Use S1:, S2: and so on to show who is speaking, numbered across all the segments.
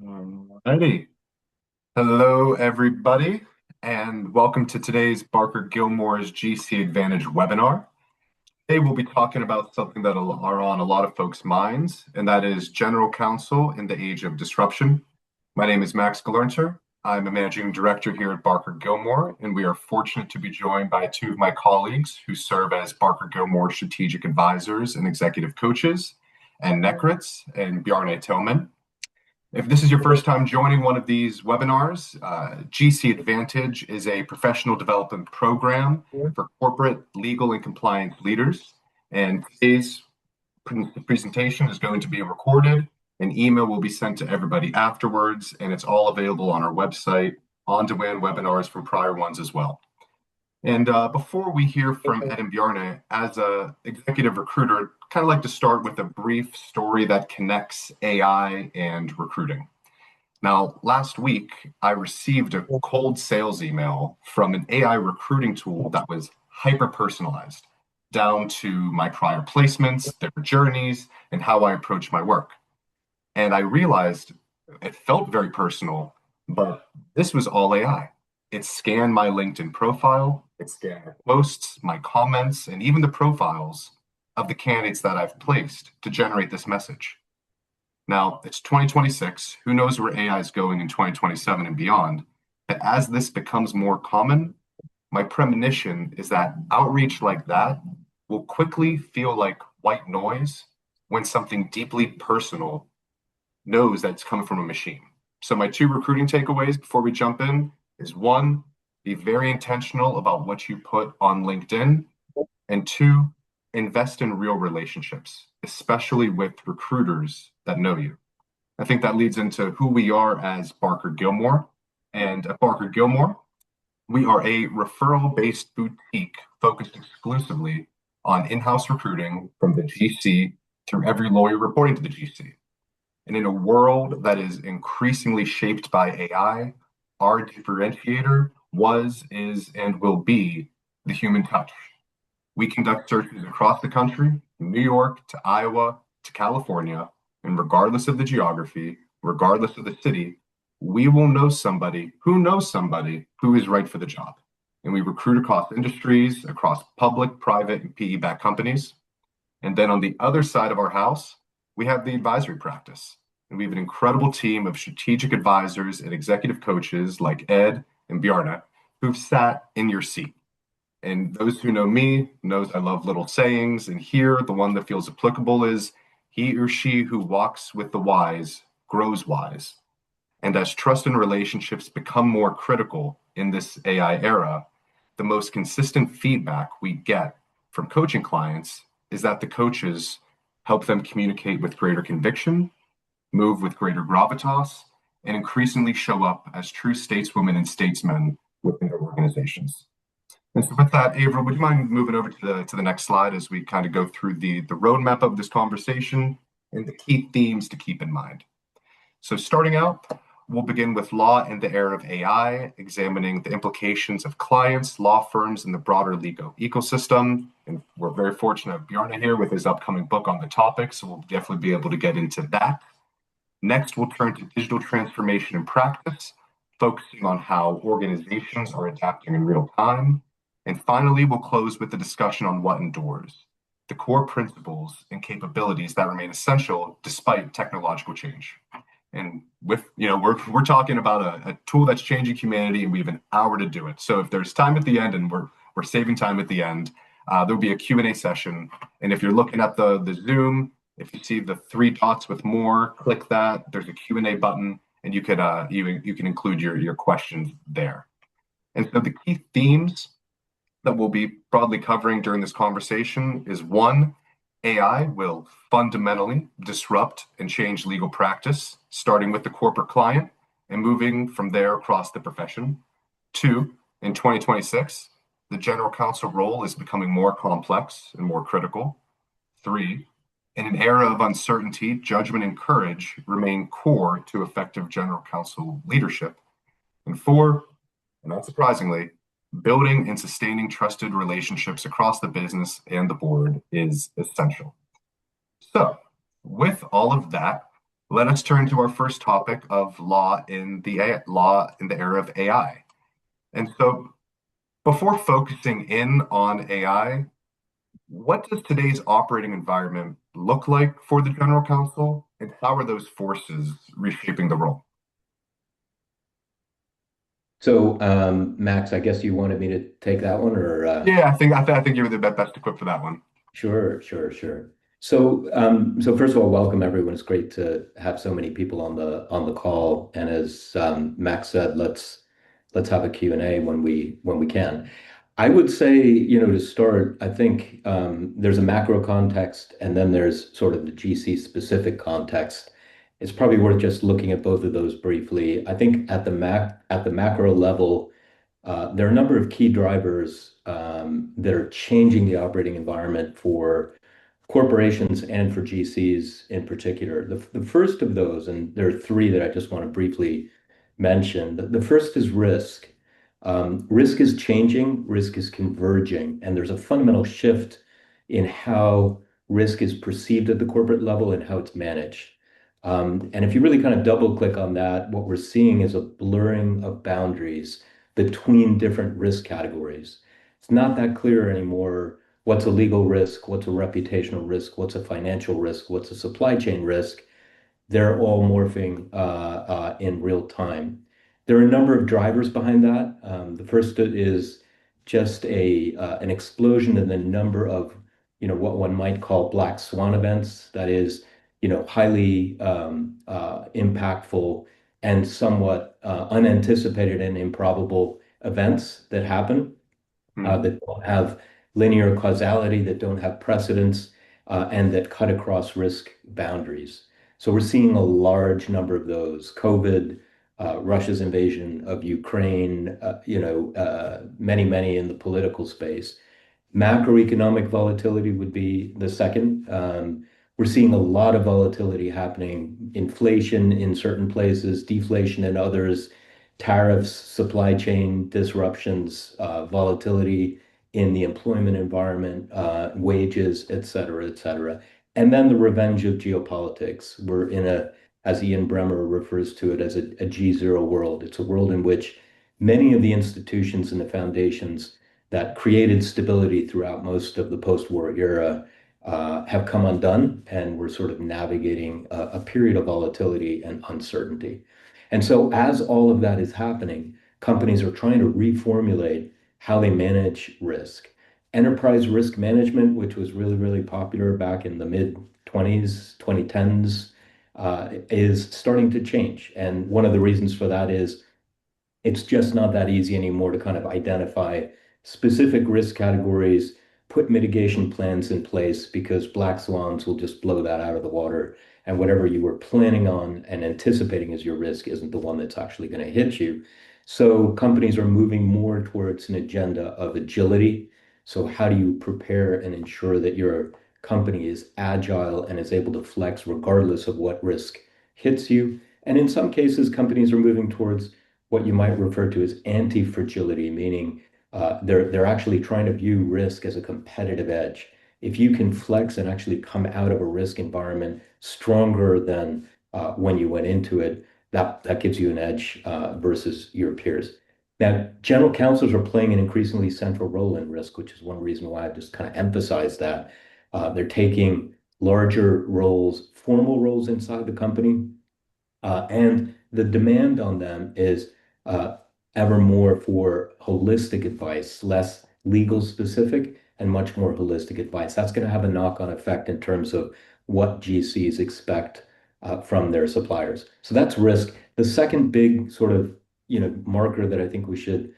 S1: Alrighty. Hello, everybody, and welcome to today's BarkerGilmore's GC Advantage webinar. Today, we'll be talking about something that are on a lot of folks' minds, and that is general counsel in the age of disruption. My name is Max Gelernter. I'm a managing director here at BarkerGilmore, and we are fortunate to be joined by two of my colleagues who serve as BarkerGilmore strategic advisors and executive coaches, Ed Nekritz and Bjarne Tellmann. If this is your first time joining one of these webinars, GC Advantage is a professional development program for corporate, legal, and compliance leaders. And today's presentation is going to be recorded. An email will be sent to everybody afterwards, and it's all available on our website, on-demand webinars from prior ones as well. And before we hear from Ed and Bjarne, as an executive recruiter, kind of like to start with a brief story that connects AI and recruiting. Now, last week, I received a cold sales email from an AI recruiting tool that was hyper-personalized, down to my prior placements, their journeys, and how I approach my work. And I realized it felt very personal, but this was all AI. It scanned my LinkedIn profile, it scanned my posts, my comments, and even the profiles of the candidates that I've placed to generate this message. Now, it's 2026. Who knows where AI is going in 2027 and beyond? But as this becomes more common, my premonition is that outreach like that will quickly feel like white noise when something deeply personal knows that it's coming from a machine. So my two recruiting takeaways before we jump in is one, be very intentional about what you put on LinkedIn, and two, invest in real relationships, especially with recruiters that know you. I think that leads into who we are as BarkerGilmore. And at BarkerGilmore, we are a referral-based boutique focused exclusively on in-house recruiting from the GC through every lawyer reporting to the GC. And in a world that is increasingly shaped by AI, our differentiator was, is, and will be the human touch. We conduct searches across the country, from New York to Iowa to California, and regardless of the geography, regardless of the city, we will know somebody who is right for the job. And we recruit across industries, across public, private, and PE-backed companies. And then on the other side of our house, we have the advisory practice. And we have an incredible team of strategic advisors and executive coaches like Ed and Bjarne who've sat in your seat. And those who know me knows I love little sayings. And here, the one that feels applicable is, he or she who walks with the wise grows wise. And as trust and relationships become more critical in this AI era, the most consistent feedback we get from coaching clients is that the coaches help them communicate with greater conviction, move with greater gravitas, and increasingly show up as true stateswomen and statesmen within their organizations. And so with that, Avra, would you mind moving over to the next slide as we kind of go through the roadmap of this conversation and the key themes to keep in mind. So starting out, we'll begin with law in the era of AI, examining the implications of clients, law firms, and the broader legal ecosystem. And we're very fortunate to have Bjarne here with his upcoming book on the topic, so we'll definitely be able to get into that. Next, we'll turn to digital transformation and practice, focusing on how organizations are adapting in real time. And finally, we'll close with the discussion on what endures, the core principles and capabilities that remain essential despite technological change. And with, we're talking about a tool that's changing humanity, and we have an hour to do it. So if there's time at the end, and we're saving time at the end, there'll be a Q&A session. And if you're looking at the Zoom, if you see the three dots with more, click that. There's a Q&A button, and you can include your questions there. And so the key themes that we'll be broadly covering during this conversation is one, AI will fundamentally disrupt and change legal practice, starting with the corporate client and moving from there across the profession. Two, in 2026, the general counsel role is becoming more complex and more critical. Three, in an era of uncertainty, judgment and courage remain core to effective general counsel leadership. And four, and not surprisingly, building and sustaining trusted relationships across the business and the board is essential. So, with all of that, Let us turn to our first topic of law in the era of AI. And so, before focusing in on AI, what does today's operating environment look like for the general counsel, and how are those forces reshaping the role?
S2: So, Max, I guess you wanted me to take that one, or
S1: Yeah, I think you're the best equipped for that one.
S2: sure, sure, sure. So first of all, welcome everyone. It's great to have so many people on the call. And as Max said, let's have a Q&A when we can. I would say, to start, I think there's a macro context, and then there's sort of the GC specific context. It's probably worth just looking at both of those briefly. I think at the macro level. There are a number of key drivers that are changing the operating environment for corporations and for GCs in particular. The first of those, and there are three that I just want to briefly mention. The first is risk. Risk is changing, risk is converging, and there's a fundamental shift in how risk is perceived at the corporate level and how it's managed. And if you really kind of double click on that, what we're seeing is a blurring of boundaries between different risk categories. It's not that clear anymore what's a legal risk, what's a reputational risk, what's a financial risk, what's a supply chain risk. They're all morphing in real time. There are a number of drivers behind that. The first is just an explosion in the number of, what one might call black swan events. That is, highly impactful and somewhat unanticipated and improbable events that happen
S1: Hmm.
S2: that don't have linear causality, that don't have precedence, and that cut across risk boundaries. So we're seeing a large number of those. COVID, Russia's invasion of Ukraine, many, many in the political space. Macroeconomic volatility would be the second. We're seeing a lot of volatility happening, inflation in certain places, deflation in others, tariffs, supply chain disruptions, volatility in the employment environment, wages, et cetera, et cetera. And then the revenge of geopolitics. We're in as Ian Bremmer refers to it, as a G0 world. It's a world in which many of the institutions and the foundations that created stability throughout most of the post-war era have come undone, and we're sort of navigating a period of volatility and uncertainty. And so, as all of that is happening, companies are trying to reformulate how they manage risk. Enterprise risk management, which was really, really popular back in the mid 20s, 2010s, is starting to change. And one of the reasons for that is it's just not that easy anymore to kind of identify specific risk categories, put mitigation plans in place because black swans will just blow that out of the water. And whatever you were planning on and anticipating as your risk isn't the one that's actually going to hit you. So companies are moving more towards an agenda of agility. So how do you prepare and ensure that your company is agile and is able to flex regardless of what risk hits you? And in some cases, companies are moving towards what you might refer to as anti-fragility, meaning they're actually trying to view risk as a competitive edge. If you can flex and actually come out of a risk environment stronger than when you went into it, that gives you an edge versus your peers. Now, general counsels are playing an increasingly central role in risk, which is one reason why I've just kind of emphasized that. They're taking larger roles, formal roles inside the company, and the demand on them is uh, ever more for holistic advice, less legal specific and much more holistic advice. That's going to have a knock-on effect in terms of what GCs expect from their suppliers. So that's risk. The second big sort of marker that I think we should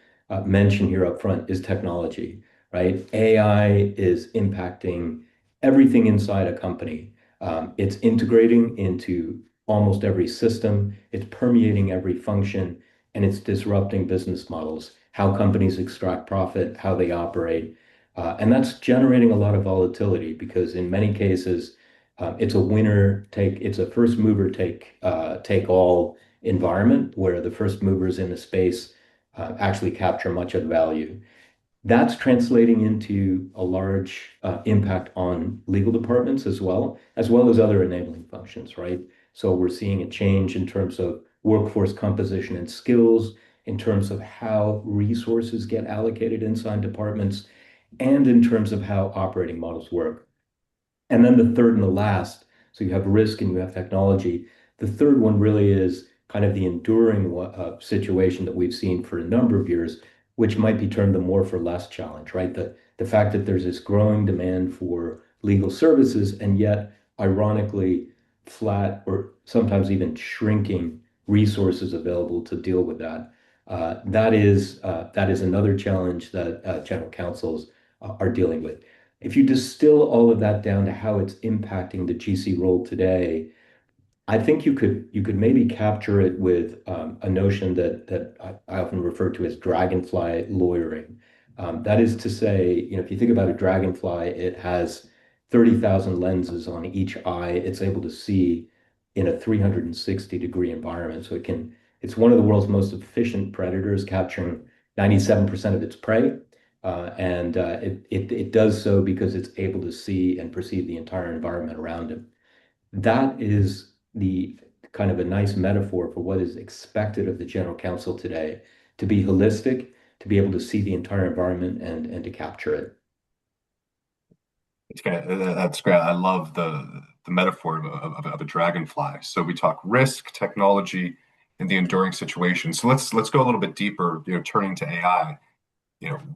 S2: mention here up front is technology, right? AI is impacting everything inside a company. It's integrating into almost every system. It's permeating every function, and it's disrupting business models, how companies extract profit, how they operate. And that's generating a lot of volatility because in many cases, it's a first mover take all environment where the first movers in the space actually capture much of the value. That's translating into a large impact on legal departments as well as other enabling functions, right? So we're seeing a change in terms of workforce composition and skills, in terms of how resources get allocated inside departments, and in terms of how operating models work. And then the third and the last, so you have risk and you have technology. The third one really is kind of the enduring situation that we've seen for a number of years, which might be termed the more for less challenge, right? The fact that there's this growing demand for legal services, and yet, ironically, flat or sometimes even shrinking resources available to deal with that. That is another challenge that general counsels are dealing with. If you distill all of that down to how it's impacting the GC role today, I think you could maybe capture it with a notion that I often refer to as dragonfly lawyering. That is to say, if you think about a dragonfly, it has 30,000 lenses on each eye. It's able to see in a 360-degree environment. So it's one of the world's most efficient predators, capturing 97% of its prey. And it does so because it's able to see and perceive the entire environment around it. That is the kind of a nice metaphor for what is expected of the general counsel today, to be holistic, to be able to see the entire environment and to capture it.
S1: It's great. That's great. I love the metaphor of a dragonfly. So we talk risk, technology, and the enduring situation. So let's go a little bit deeper, turning to AI.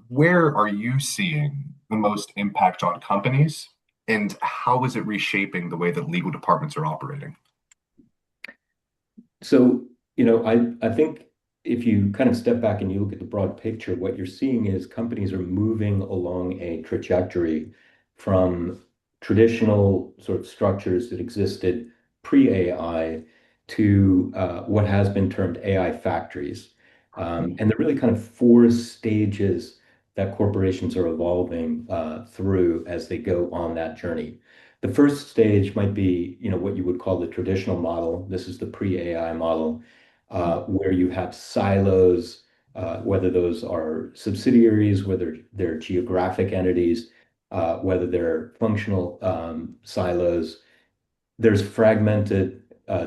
S1: Where are you seeing the most impact on companies, and how is it reshaping the way that legal departments are operating?
S2: So, I think if you kind of step back and you look at the broad picture, what you're seeing is companies are moving along a trajectory from traditional sort of structures that existed pre-AI to what has been termed AI factories. And there are really kind of four stages that corporations are evolving through as they go on that journey. The first stage might be, what you would call the traditional model. This is the pre-AI model, where you have silos, whether those are subsidiaries, whether they're geographic entities, whether they're functional silos. There's fragmented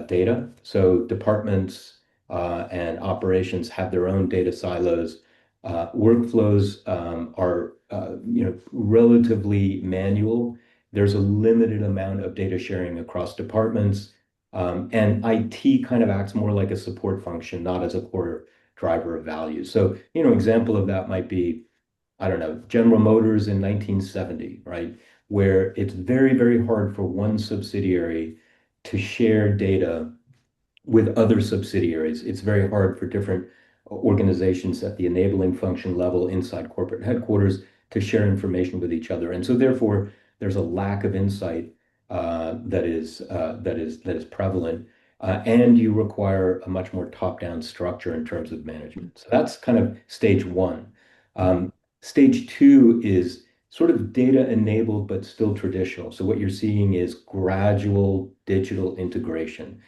S2: data. So departments and operations have their own data silos. Workflows are relatively manual. There's a limited amount of data sharing across departments. And IT kind of acts more like a support function, not as a core driver of value. So, example of that might be, I don't know, General Motors in 1970, right? Where it's very, very hard for one subsidiary to share data with other subsidiaries. It's very hard for different organizations at the enabling function level inside corporate headquarters to share information with each other. And so therefore, there's a lack of insight that is prevalent. And you require a much more top-down structure in terms of management. So that's kind of stage one. Stage two is sort of data enabled, but still traditional. So what you're seeing is gradual digital integration.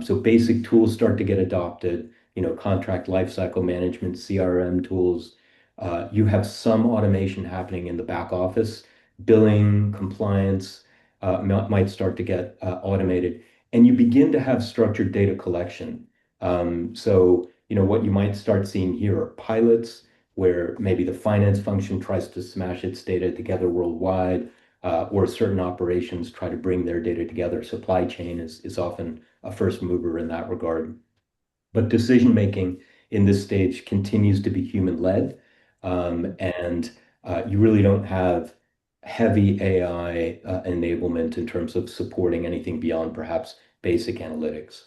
S2: So basic tools start to get adopted, contract lifecycle management, CRM tools. You have some automation happening in the back office. Billing, compliance might start to get automated. And you begin to have structured data collection. So, what you might start seeing here are pilots where maybe the finance function tries to smash its data together worldwide, or certain operations try to bring their data together. Supply chain is often a first mover in that regard. But decision making in this stage continues to be human led. And you really don't have heavy AI enablement in terms of supporting anything beyond perhaps basic analytics.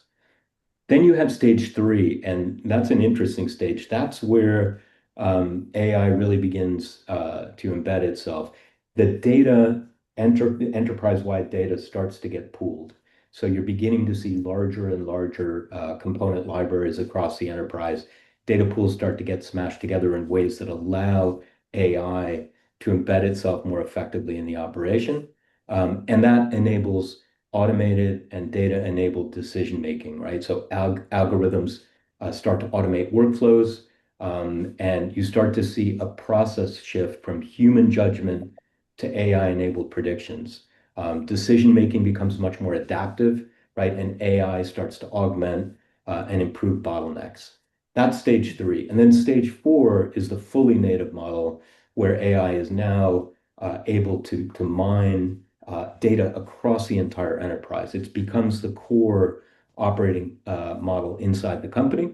S2: Then you have stage three, and that's an interesting stage. That's where AI really begins to embed itself. The enterprise-wide data starts to get pooled. So you're beginning to see larger and larger component libraries across the enterprise. Data pools start to get smashed together in ways that allow AI to embed itself more effectively in the operation. And that enables automated and data-enabled decision making, right? So algorithms start to automate workflows. And you start to see a process shift from human judgment to AI-enabled predictions. Decision making becomes much more adaptive, right? And AI starts to augment and improve bottlenecks. That's stage three. And then stage four is the fully native model where AI is now able to mine data across the entire enterprise. It becomes the core operating model inside the company.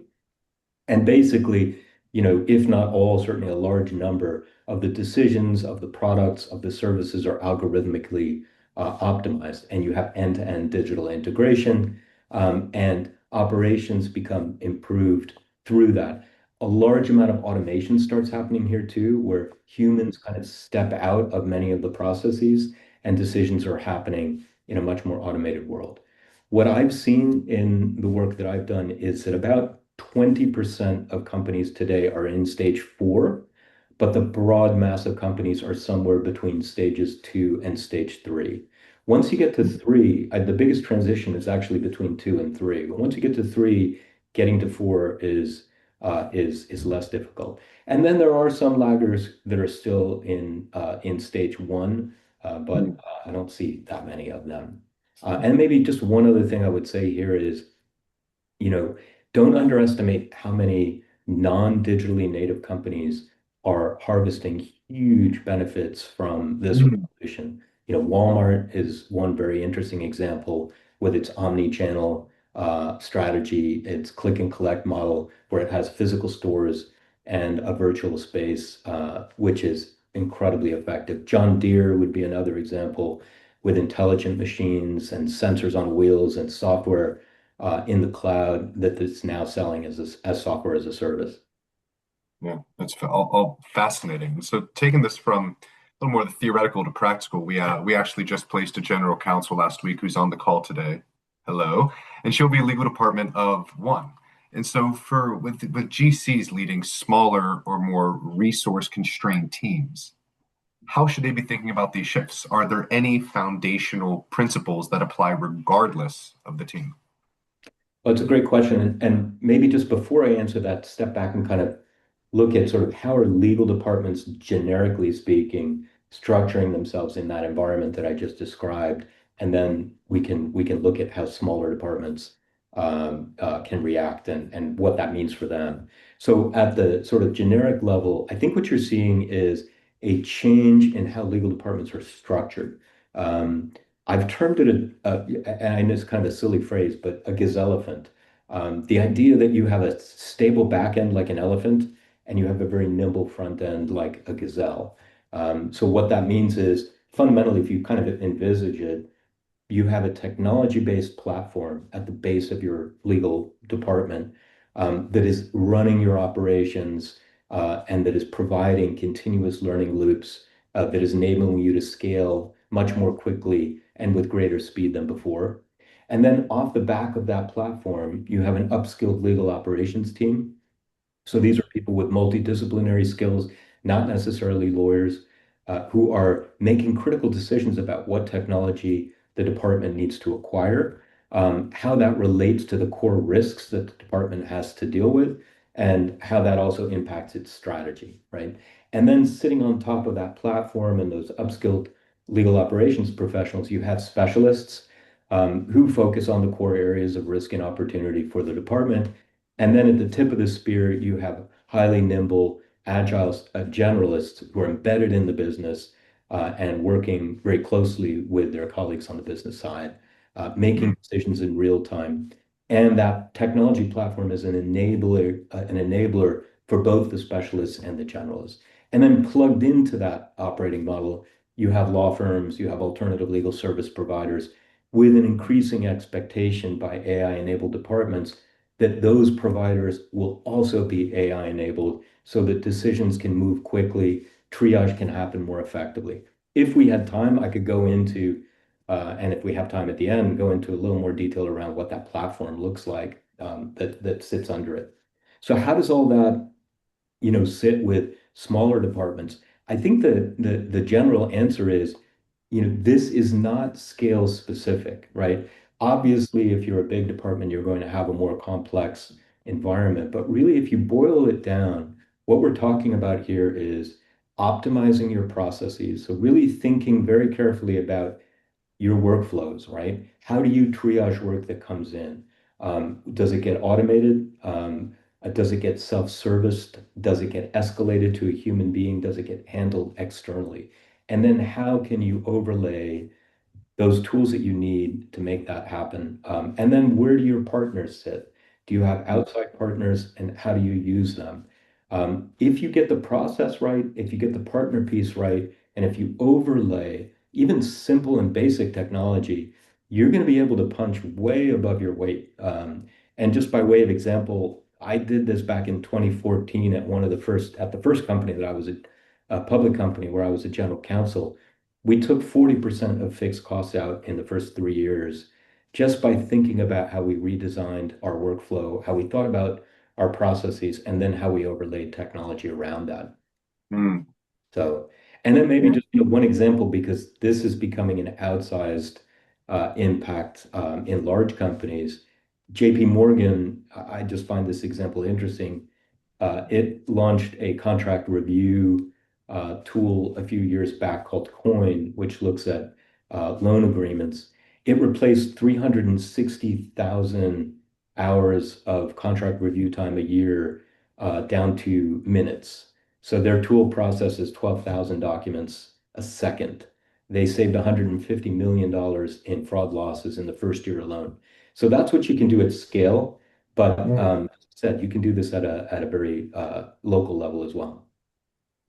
S2: And basically, if not all, certainly a large number of the decisions of the products of the services are algorithmically optimized, and you have end-to-end digital integration, and operations become improved through that. A large amount of automation starts happening here too, where humans kind of step out of many of the processes and decisions are happening in a much more automated world. What I've seen in the work that I've done is that about 20% of companies today are in stage four, but the broad mass of companies are somewhere between stages two and stage three. Once you get to three, the biggest transition is actually between two and three. But once you get to three, getting to four is less difficult. And then there are some laggers that are still in stage one, but I don't see that many of them. And maybe just one other thing I would say here is, you know, don't underestimate how many non-digitally native companies are harvesting huge benefits from this
S1: Mm.
S2: revolution. Walmart is one very interesting example with its omni-channel strategy, its click and collect model, where it has physical stores and a virtual space, which is incredibly effective. John Deere would be another example with intelligent machines and sensors on wheels and software in the cloud that it's now selling as software as a service.
S1: Yeah, that's all fascinating. So taking this from a little more the theoretical to practical, we actually just placed a general counsel last week who's on the call today. Hello, and she'll be legal department of one. And so for with GCs leading smaller or more resource constrained teams, how should they be thinking about these shifts? Are there any foundational principles that apply regardless of the team?
S2: Well, it's a great question. And maybe just before I answer that, step back and kind of look at sort of how are legal departments, generically speaking, structuring themselves in that environment that I just described. And then we can look at how smaller departments can react and what that means for them. So at the sort of generic level, I think what you're seeing is a change in how legal departments are structured. Um, I've termed it and I know it's kind of a silly phrase, but a gazelephant. The idea that you have a stable back end like an elephant and you have a very nimble front end like a gazelle. So what that means is fundamentally, if you kind of envisage it, you have a technology-based platform at the base of your legal department that is running your operations and that is providing continuous learning loops that is enabling you to scale much more quickly and with greater speed than before. And then off the back of that platform, you have an upskilled legal operations team. So these are people with multidisciplinary skills, not necessarily lawyers, who are making critical decisions about what technology the department needs to acquire, how that relates to the core risks that the department has to deal with, and how that also impacts its strategy, right? And then sitting on top of that platform and those upskilled legal operations professionals, you have specialists who focus on the core areas of risk and opportunity for the department. And then at the tip of the spear, you have highly nimble, agile generalists who are embedded in the business and working very closely with their colleagues on the business side, making decisions in real time. And that technology platform is an enabler for both the specialists and the generalists. And then plugged into that operating model, you have law firms, you have alternative legal service providers with an increasing expectation by AI-enabled departments that those providers will also be AI enabled so that decisions can move quickly, triage can happen more effectively. If we had time, I could go into, and if we have time at the end, go into a little more detail around what that platform looks like that sits under it. So how does all that, sit with smaller departments? I think the general answer is, this is not scale specific, right? Obviously, if you're a big department, you're going to have a more complex environment. But really, if you boil it down, what we're talking about here is optimizing your processes. So really thinking very carefully about your workflows, right? How do you triage work that comes in? Does it get automated? Does it get self-serviced? Does it get escalated to a human being? Does it get handled externally? And then how can you overlay those tools that you need to make that happen? And then where do your partners sit? Do you have outside partners and how do you use them? If you get the process right, if you get the partner piece right, and if you overlay even simple and basic technology, you're going to be able to punch way above your weight. And just by way of example, I did this back in 2014 at the first company that I was at, a public company where I was a general counsel. We took 40% of fixed costs out in the first 3 years just by thinking about how we redesigned our workflow, how we thought about our processes, and then how we overlaid technology around that.
S1: Mm.
S2: So, and then maybe just one example, because this is becoming an outsized impact in large companies. JP Morgan, I just find this example interesting. It launched a contract review tool a few years back called Coin, which looks at loan agreements. It replaced 360,000 hours of contract review time a year down to minutes. So their tool processes 12,000 documents a second. They saved $150 million in fraud losses in the first year alone. So that's what you can do at scale. But as I said, you can do this at a very local level as well.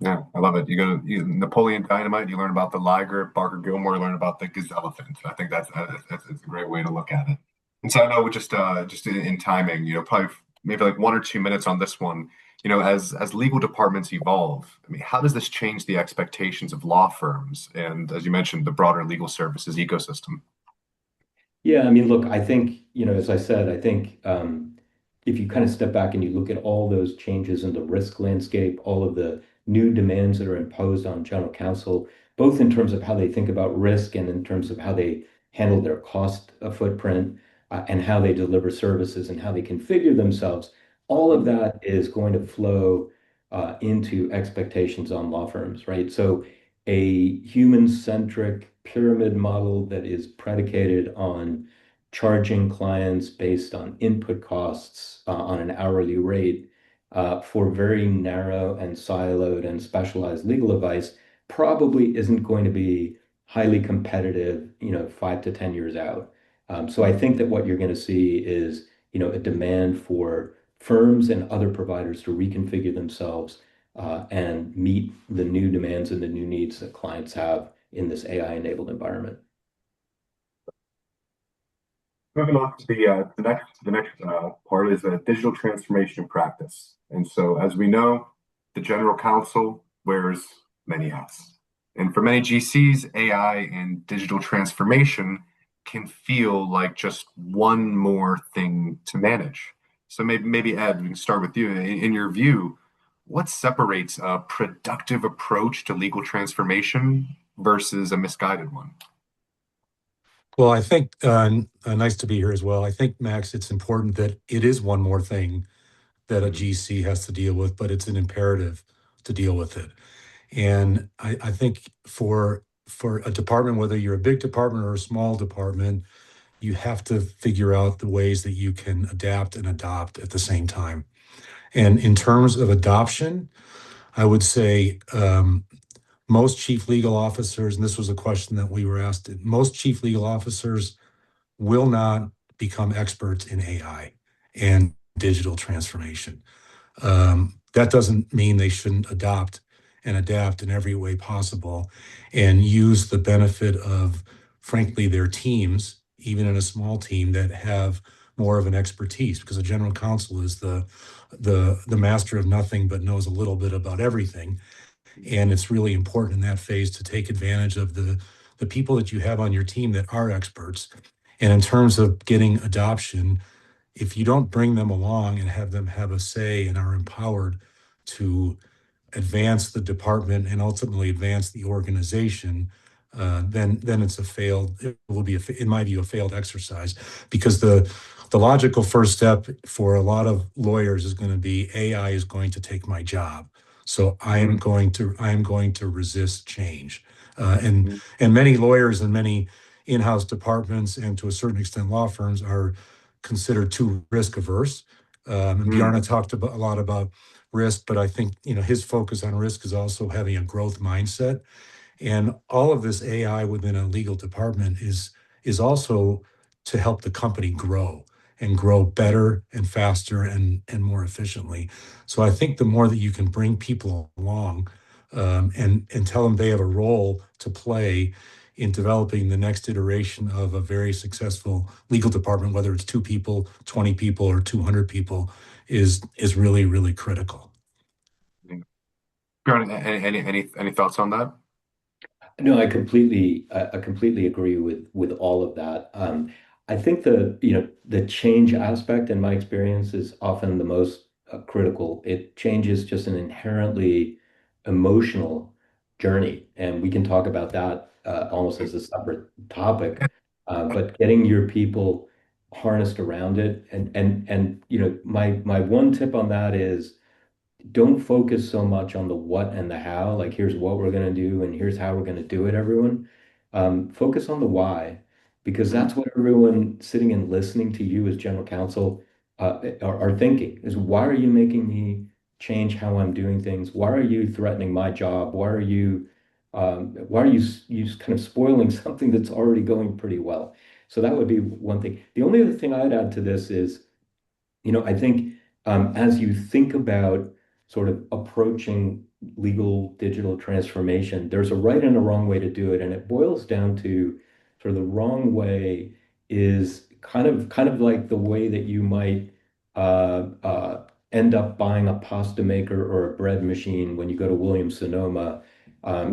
S1: Yeah, I love it. You go to Napoleon Dynamite, you learn about the Liger, BarkerGilmore, you learn about the Gazelephant. I think that's a great way to look at it. And so I know just in timing, probably maybe like 1 or 2 minutes on this one. As legal departments evolve, I mean, how does this change the expectations of law firms and, as you mentioned, the broader legal services ecosystem?
S2: Yeah, I mean, look, I think, as I said, I think if you kind of step back and you look at all those changes in the risk landscape, all of the new demands that are imposed on general counsel, both in terms of how they think about risk and in terms of how they handle their cost footprint, and how they deliver services and how they configure themselves, all of that is going to flow into expectations on law firms, right? So a human-centric pyramid model that is predicated on charging clients based on input costs on an hourly rate for very narrow and siloed and specialized legal advice probably isn't going to be highly competitive, 5 to 10 years out. So I think that what you're going to see is, a demand for firms and other providers to reconfigure themselves and meet the new demands and the new needs that clients have in this AI-enabled environment.
S1: Moving on to the next part is a digital transformation practice. And so, as we know, the general counsel wears many hats. And for many GCs, AI and digital transformation can feel like just one more thing to manage. So maybe Ed, we can start with you. In your view, what separates a productive approach to legal transformation versus a misguided one?
S3: Well, I think nice to be here as well. I think, Max, it's important that it is one more thing that a GC has to deal with, but it's an imperative to deal with it. And I think for a department, whether you're a big department or a small department, you have to figure out the ways that you can adapt and adopt at the same time. And in terms of adoption, I would say most chief legal officers, and this was a question that we were asked, most chief legal officers will not become experts in AI and digital transformation. That doesn't mean they shouldn't adopt and adapt in every way possible and use the benefit of, frankly, their teams, even in a small team, that have more of an expertise, because a general counsel is the master of nothing but knows a little bit about everything. And it's really important in that phase to take advantage of the people that you have on your team that are experts. And in terms of getting adoption, if you don't bring them along and have them have a say and are empowered to advance the department and ultimately advance the organization, then it will be, in my view, a failed exercise, because the the logical first step for a lot of lawyers is going to be AI is going to take my job. So I am going to resist change. And many lawyers and many in-house departments and to a certain extent law firms are considered too risk averse. And Bjarne talked a lot about risk, but I think his focus on risk is also having a growth mindset. And all of this AI within a legal department is also to help the company grow and grow better and faster and more efficiently. So I think the more that you can bring people along and tell them they have a role to play in developing the next iteration of a very successful legal department, whether it's 2 people, 20 people, or 200 people, is really, really critical.
S1: Any thoughts on that?
S2: No, I completely agree with all of that. I think the change aspect in my experience is often the most critical. Change is just an inherently emotional journey, and we can talk about that almost as a separate topic. But getting your people harnessed around it, and my one tip on that is don't focus so much on the what and the how, like here's what we're going to do and here's how we're going to do it, everyone. Focus on the why, because that's what everyone sitting and listening to you as general counsel are thinking is why are you making me change how I'm doing things? Why are you threatening my job? Why are you kind of spoiling something that's already going pretty well? So that would be one thing. The only other thing I'd add to this is I think as you think about sort of approaching legal digital transformation, there's a right and a wrong way to do it, and it boils down to sort of the wrong way is kind of like the way that you might end up buying a pasta maker or a bread machine when you go to Williams Sonoma.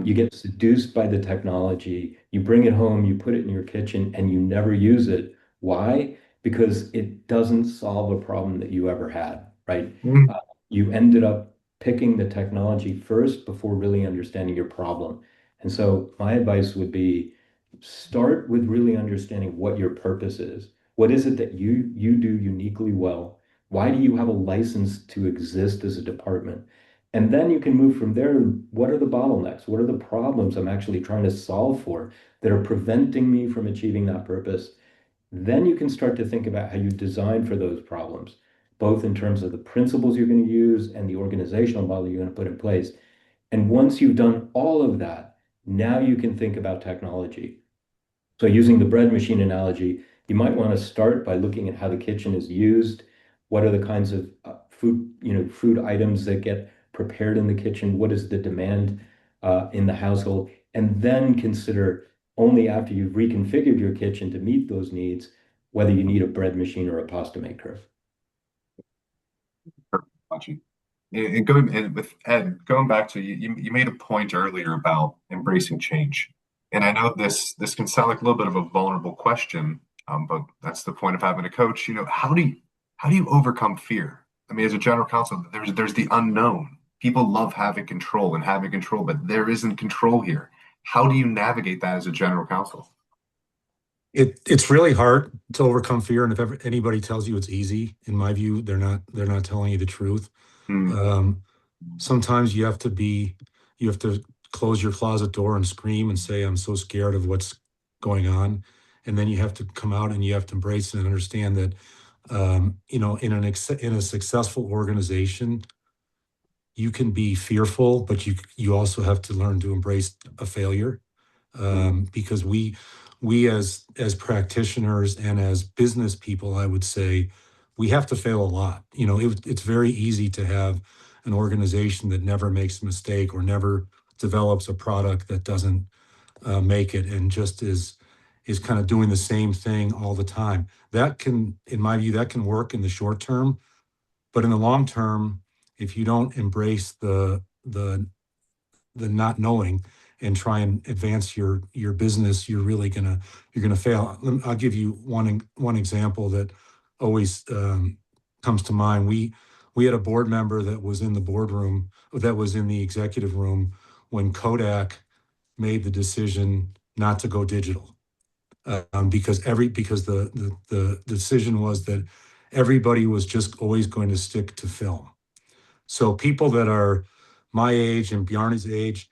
S2: You get seduced by the technology, you bring it home, you put it in your kitchen, and you never use it. Why? Because it doesn't solve a problem that you ever had, right?
S1: Mm.
S2: You ended up picking the technology first before really understanding your problem. And so my advice would be start with really understanding what your purpose is. What is it that you do uniquely well? Why do you have a license to exist as a department? And then you can move from there. What are the bottlenecks? What are the problems I'm actually trying to solve for that are preventing me from achieving that purpose? Then you can start to think about how you design for those problems, both in terms of the principles you're going to use and the organizational model you're going to put in place. And once you've done all of that, now you can think about technology. So using the bread machine analogy, you might want to start by looking at how the kitchen is used. What are the kinds of food items that get prepared in the kitchen? What is the demand in the household? And then consider only after you've reconfigured your kitchen to meet those needs, whether you need a bread machine or a pasta maker.
S1: Watching. And with Ed, going back to you made a point earlier about embracing change, and I know this can sound like a little bit of a vulnerable question, but that's the point of having a coach. How do you overcome fear? I mean, as a general counsel, there's the unknown. People love having control, but there isn't control here. How do you navigate that as a general counsel?
S3: It's really hard to overcome fear, and if anybody tells you it's easy, in my view, they're not telling you the truth.
S1: Hmm.
S3: Sometimes you have to close your closet door and scream and say, I'm so scared of what's going on. And then you have to come out and you have to embrace it and understand that, in a successful organization, you can be fearful, but you also have to learn to embrace a failure. Because we as practitioners and as business people, I would say, we have to fail a lot. It's very easy to have an organization that never makes a mistake or never develops a product that doesn't make it and just is kind of doing the same thing all the time. That can, in my view, that can work in the short term, but in the long term, if you don't embrace the not knowing and try and advance your business, you're gonna fail. I'll give you one example that always comes to mind. We had a board member that was in the boardroom, that was in the executive room when Kodak made the decision not to go digital. because the decision was that everybody was just always going to stick to film. So people that are my age and Bjarne's age,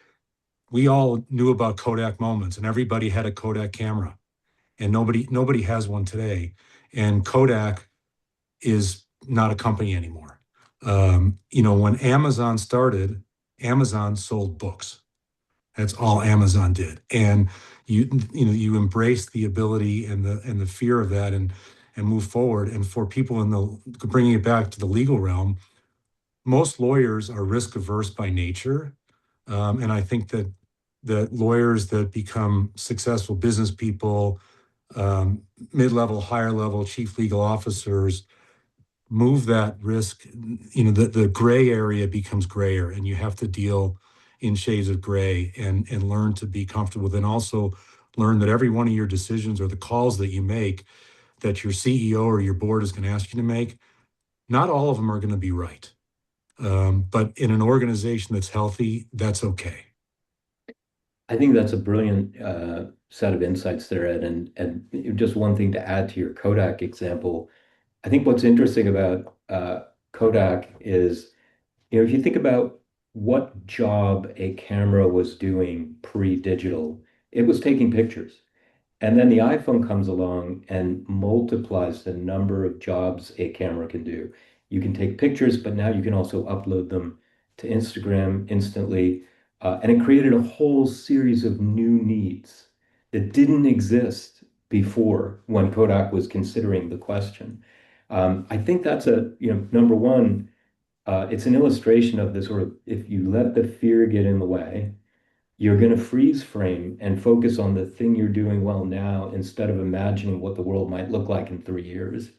S3: we all knew about Kodak moments, and everybody had a Kodak camera, and nobody has one today. And Kodak is not a company anymore. When Amazon started, Amazon sold books. That's all Amazon did, and you embrace the ability and the fear of that, and move forward. And for people bringing it back to the legal realm, most lawyers are risk averse by nature, and I think that the lawyers that become successful business people, mid-level, higher level chief legal officers, move that risk. The gray area becomes grayer, and you have to deal in shades of gray, and learn to be comfortable with, and also learn that every one of your decisions or the calls that you make that your CEO or your board is going to ask you to make, not all of them are going to be right. But in an organization that's healthy, that's okay.
S2: I think that's a brilliant set of insights there, Ed. And just one thing to add to your Kodak example, I think what's interesting about Kodak is, if you think about what job a camera was doing pre-digital, it was taking pictures. And then the iPhone comes along and multiplies the number of jobs a camera can do. You can take pictures, but now you can also upload them to Instagram instantly. And it created a whole series of new needs that didn't exist before when Kodak was considering the question. I think that's number one, it's an illustration of the sort of, if you let the fear get in the way, you're going to freeze frame and focus on the thing you're doing well now instead of imagining what the world might look like in 3 years.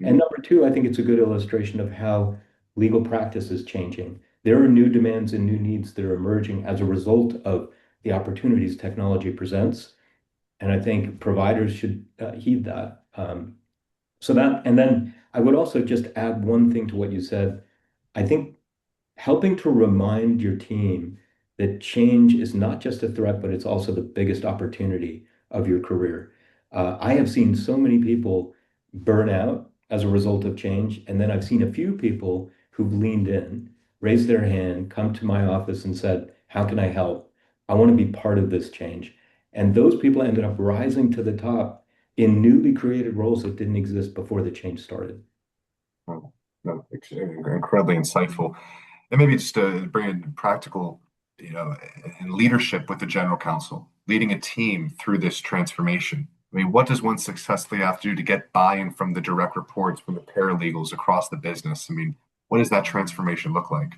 S2: And number two, I think it's a good illustration of how legal practice is changing. There are new demands and new needs that are emerging as a result of the opportunities technology presents. And I think providers should heed that. And then I would also just add one thing to what you said. I think helping to remind your team that change is not just a threat, but it's also the biggest opportunity of your career. I have seen so many people burn out as a result of change. And then I've seen a few people who've leaned in, raised their hand, come to my office and said, how can I help? I want to be part of this change. And those people ended up rising to the top in newly created roles that didn't exist before the change started.
S1: Oh, no, incredibly insightful. And maybe just to bring in practical, in leadership with the general counsel, leading a team through this transformation. I mean, what does one successfully have to do to get buy-in from the direct reports, from the paralegals across the business? I mean, what does that transformation look like?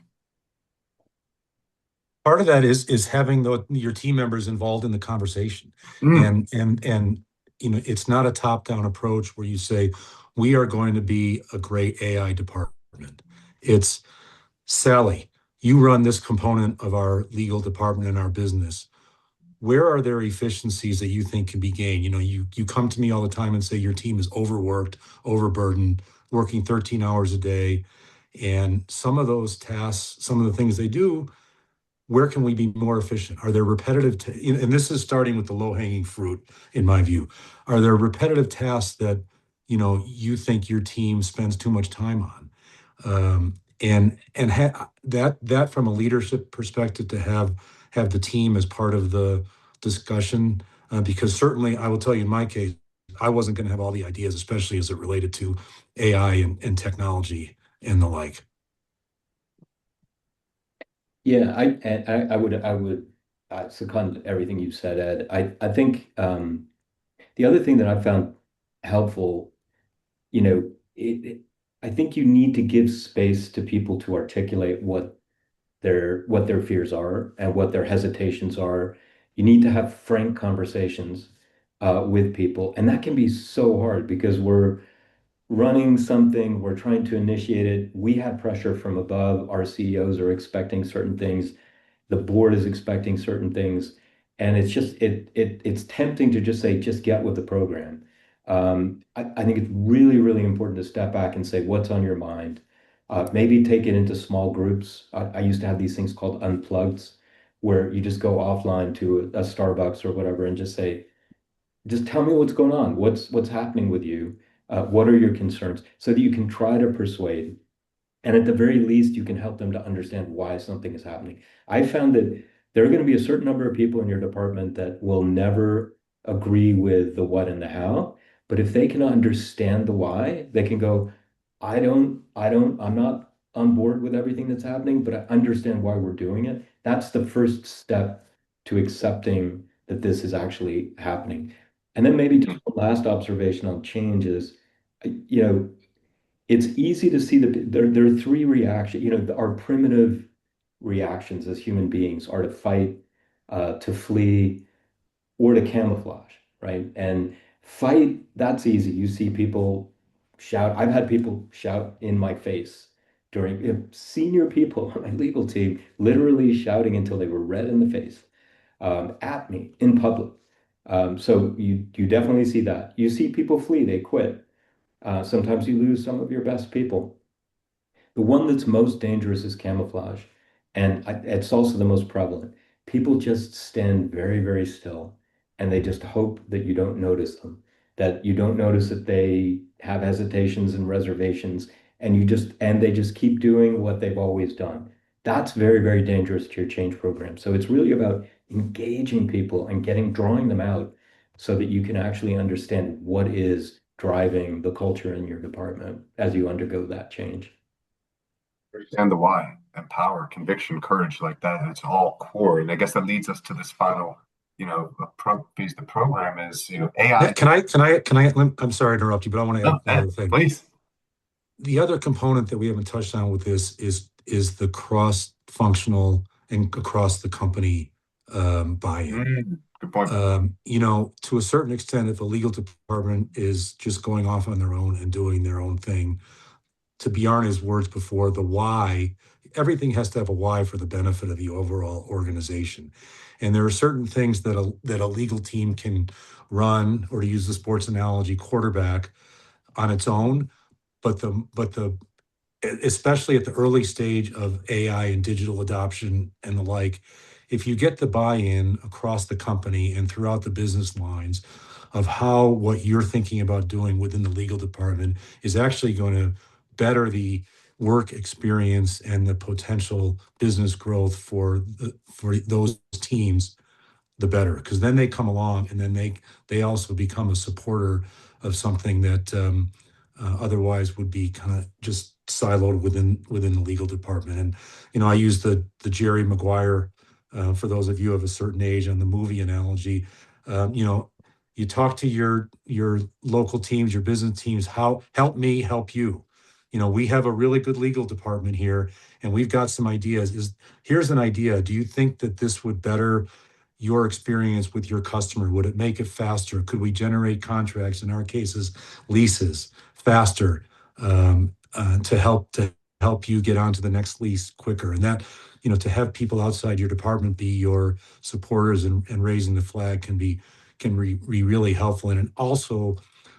S3: Part of that is having your team members involved in the conversation,
S1: Mm.
S3: and it's not a top-down approach where you say we are going to be a great AI department. It's Sally, you run this component of our legal department in our business. Where are there efficiencies that you think can be gained? You come to me all the time and say your team is overworked, overburdened, working 13 hours a day, and some of those tasks, some of the things they do, where can we be more efficient? Are there repetitive, and this is starting with the low-hanging fruit, in my view. Are there repetitive tasks that, you think your team spends too much time on? That from a leadership perspective, to have the team as part of the discussion, because certainly I will tell you in my case, I wasn't going to have all the ideas, especially as it related to AI and technology and the like.
S2: Yeah, I would second everything you've said, Ed. I think the other thing that I found helpful, you know, I think you need to give space to people to articulate what their fears are and what their hesitations are. You need to have frank conversations with people, and that can be so hard because we're running something, we're trying to initiate it. We have pressure from above. Our CEOs are expecting certain things, the board is expecting certain things, and it's tempting to just say, just get with the program. I think it's really, really important to step back and say, what's on your mind? Maybe take it into small groups. I used to have these things called unplugs, where you just go offline to a Starbucks or whatever and just say, Just tell me what's going on. What's happening with you? What are your concerns? So that you can try to persuade. And at the very least, you can help them to understand why something is happening. I found that there are going to be a certain number of people in your department that will never agree with the what and the how. But if they can understand the why, they can go, I'm not on board with everything that's happening, but I understand why we're doing it. That's the first step to accepting that this is actually happening. And then maybe just one last observation on change is, you know, it's easy to see there are three reactions. Our primitive reactions as human beings are to fight, to flee, or to camouflage, right? And fight, that's easy. You see people shout. I've had people shout in my face during senior people on my legal team, literally shouting until they were red in the face at me in public. So you definitely see that. You see people flee, they quit. Sometimes you lose some of your best people. The one that's most dangerous is camouflage, and it's also the most prevalent. People just stand very, very still, and they just hope that you don't notice them, that you don't notice that they have hesitations and reservations, and they just keep doing what they've always done. That's very, very dangerous to your change program. So it's really about engaging people and drawing them out so that you can actually understand what is driving the culture in your department as you undergo that change.
S1: Understand the why, empower, conviction, courage, like that. It's all core. And I guess that leads us to this final, piece of the program is,
S3: Yeah,
S1: AI.
S3: I'm sorry to interrupt you, but I want to
S1: Oh,
S3: add one other thing.
S1: please.
S3: The other component that we haven't touched on with this is the cross-functional and across the company buy-in.
S1: Good point.
S3: To a certain extent, if a legal department is just going off on their own and doing their own thing, to Bjarne's words before, the why, everything has to have a why for the benefit of the overall organization. And there are certain things that a legal team can run, or to use the sports analogy, quarterback on its own, but the especially at the early stage of AI and digital adoption and the like, if you get the buy-in across the company and throughout the business lines of how what you're thinking about doing within the legal department is actually going to better the work experience and the potential business growth for those teams, the better, because then they come along and then they also become a supporter of something that otherwise would be kind of just siloed within the legal department. And I use the Jerry Maguire, for those of you of a certain age, on the movie analogy. You talk to your local teams, your business teams. How help me help you. We have a really good legal department here, and we've got some ideas. Here's an idea. Do you think that this would better your experience with your customer? Would it make it faster? Could we generate contracts, in our cases, leases, faster, to help you get onto the next lease quicker? And that, to have people outside your department be your supporters and raising the flag can be really helpful. And also,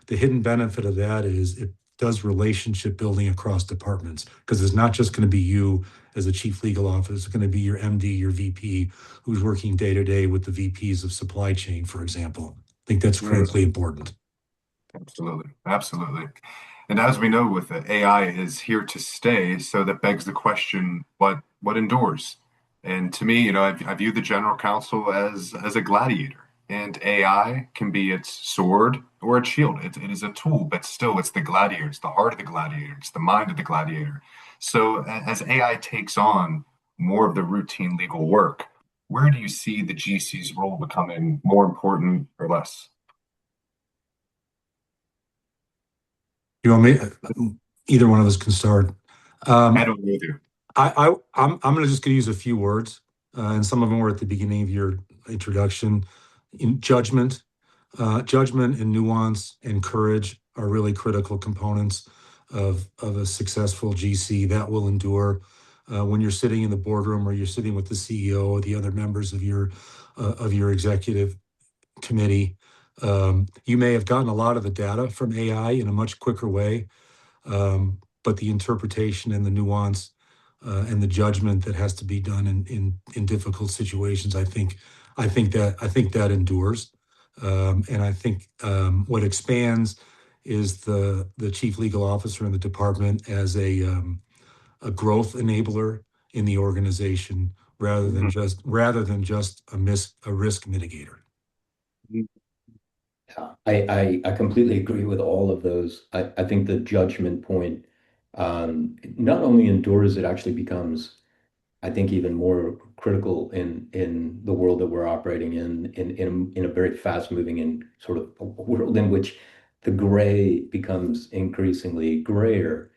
S3: the hidden benefit of that is it does relationship building across departments, because it's not just going to be you as a chief legal officer. It's going to be your MD, your VP, who's working day to day with the VPs of supply chain, for example. I think that's critically important.
S1: Absolutely. Absolutely. And as we know, with the AI is here to stay, so that begs the question, what endures? And to me, I view the general counsel as a gladiator, and AI can be its sword or its shield. It is a tool, but still, it's the gladiator. It's the heart of the gladiator. It's the mind of the gladiator. So as AI takes on more of the routine legal work, where do you see the GC's role becoming more important or less?
S3: You want me? Either one of us can start.
S1: I don't know either.
S3: I'm gonna just gonna use a few words, and some of them were at the beginning of your introduction. In judgment and nuance and courage are really critical components of a successful GC that will endure. When you're sitting in the boardroom or you're sitting with the CEO or the other members of your executive committee, you may have gotten a lot of the data from AI in a much quicker way, but the interpretation and the nuance and the judgment that has to be done in difficult situations, I think that endures. And I think what expands is the chief legal officer in the department as a growth enabler in the organization rather than just a risk mitigator.
S2: I completely agree with all of those. I think the judgment point not only endures, it actually becomes, I think, even more critical in the world that we're operating in a very fast-moving and sort of a world in which the gray becomes increasingly grayer.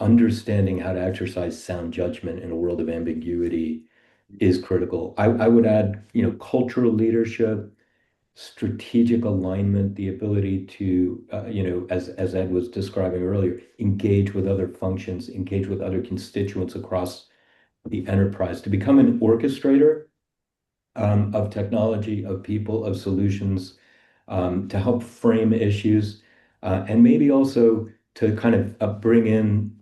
S2: Understanding how to exercise sound judgment in a world of ambiguity is critical. I would add, cultural leadership, strategic alignment, the ability to, as Ed was describing earlier, engage with other functions, engage with other constituents across the enterprise, to become an orchestrator of technology, of people, of solutions, to help frame issues, and maybe also to kind of bring in,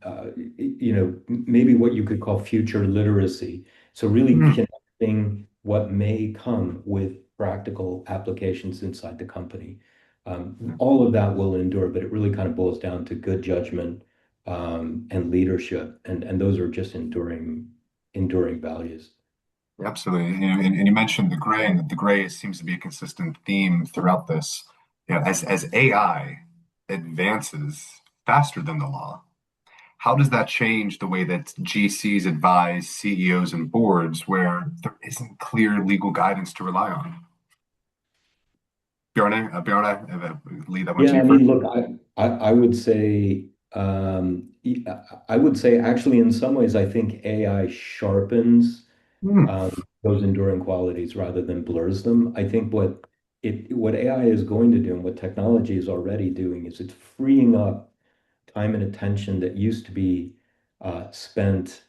S2: maybe what you could call future literacy. So really connecting what may come with practical applications inside the company. All of that will endure, but it really kind of boils down to good judgment and leadership, and those are just enduring values.
S1: Absolutely. And you mentioned the gray, and the gray seems to be a consistent theme throughout this. As AI advances faster than the law, how does that change the way that GCs advise CEOs and boards where there isn't clear legal guidance to rely on? Bjarne, lead that one to
S2: Yeah,
S1: you
S2: I
S1: first.
S2: mean, look, I would say, I would say actually in some ways, I think AI sharpens
S1: Hmm.
S2: those enduring qualities rather than blurs them. I think what AI is going to do and what technology is already doing is it's freeing up time and attention that used to be spent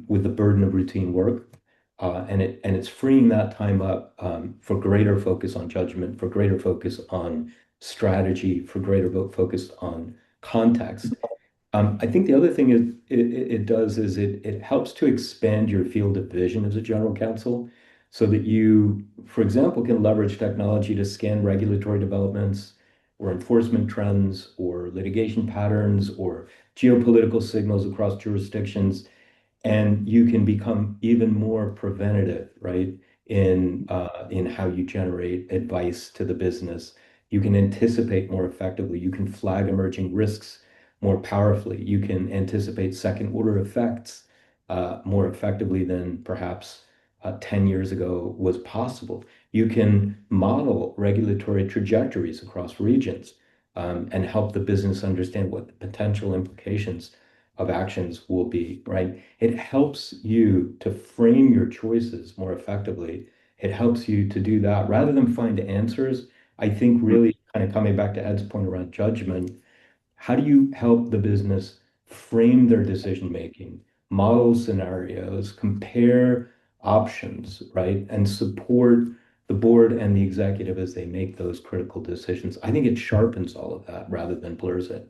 S2: with the burden of routine work. And it's freeing that time up for greater focus on judgment, for greater focus on strategy, for greater focus on context. I think the other thing it does is it helps to expand your field of vision as a general counsel so that you, for example, can leverage technology to scan regulatory developments or enforcement trends or litigation patterns or geopolitical signals across jurisdictions, and you can become even more preventative, right? In how you generate advice to the business. You can anticipate more effectively. You can flag emerging risks more powerfully. You can anticipate second order effects more effectively than perhaps 10 years ago was possible. You can model regulatory trajectories across regions and help the business understand what the potential implications of actions will be, right? It helps you to frame your choices more effectively. It helps you to do that rather than find answers. I think really kind of coming back to Ed's point around judgment, how do you help the business frame their decision making, model scenarios, compare options, right? And support the board and the executive as they make those critical decisions. I think it sharpens all of that rather than blurs it.